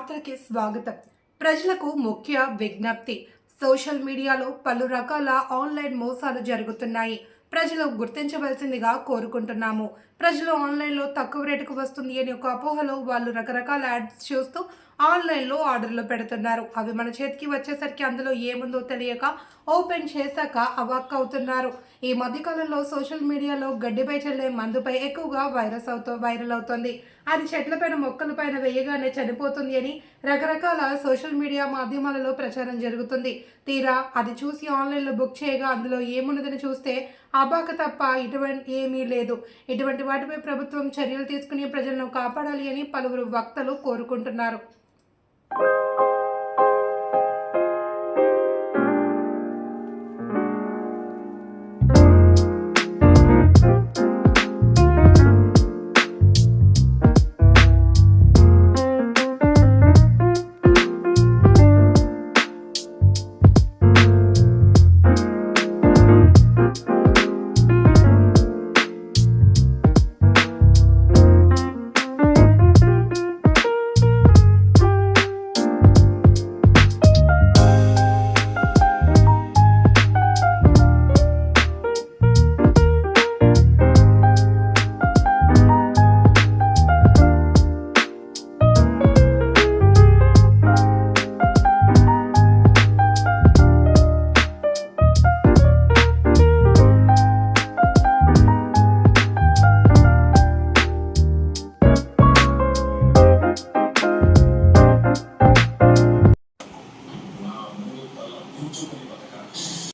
వార్తలకి స్వాగతం. ప్రజలకు ముఖ్య విజ్ఞప్తి. సోషల్ మీడియాలో పలు రకాల ఆన్లైన్ మోసాలు జరుగుతున్నాయి. ప్రజలు గుర్తించవలసిందిగా కోరుకుంటున్నాము. ప్రజలు ఆన్లైన్లో తక్కువ రేటుకు వస్తుంది అని ఒక అపోహలో వాళ్ళు రకరకాల యాడ్స్ చూస్తూ ఆన్లైన్లో ఆర్డర్లు పెడుతున్నారు. అవి మన చేతికి వచ్చేసరికి అందులో ఏముందో తెలియక ఓపెన్ చేశాక అవాక్కవుతున్నారు. ఈ మధ్యకాలంలో సోషల్ మీడియాలో గడ్డిపై చల్లే మందుపై ఎక్కువగా వైరల్ అవుతోంది. అది చెట్లపైన మొక్కలపైన వేయగానే చనిపోతుంది అని రకరకాల సోషల్ మీడియా మాధ్యమాలలో ప్రచారం జరుగుతుంది. తీరా అది చూసి ఆన్లైన్లో బుక్ చేయగా అందులో ఏమున్నదని చూస్తే అబాక తప్ప ఇటువంటి ఏమీ లేదు. ఇటువంటి వాటిపై ప్రభుత్వం చర్యలు తీసుకుని ప్రజలను కాపాడాలి అని పలువురు వక్తలు కోరుకుంటున్నారు. కూర్చుకుని బతకాలి.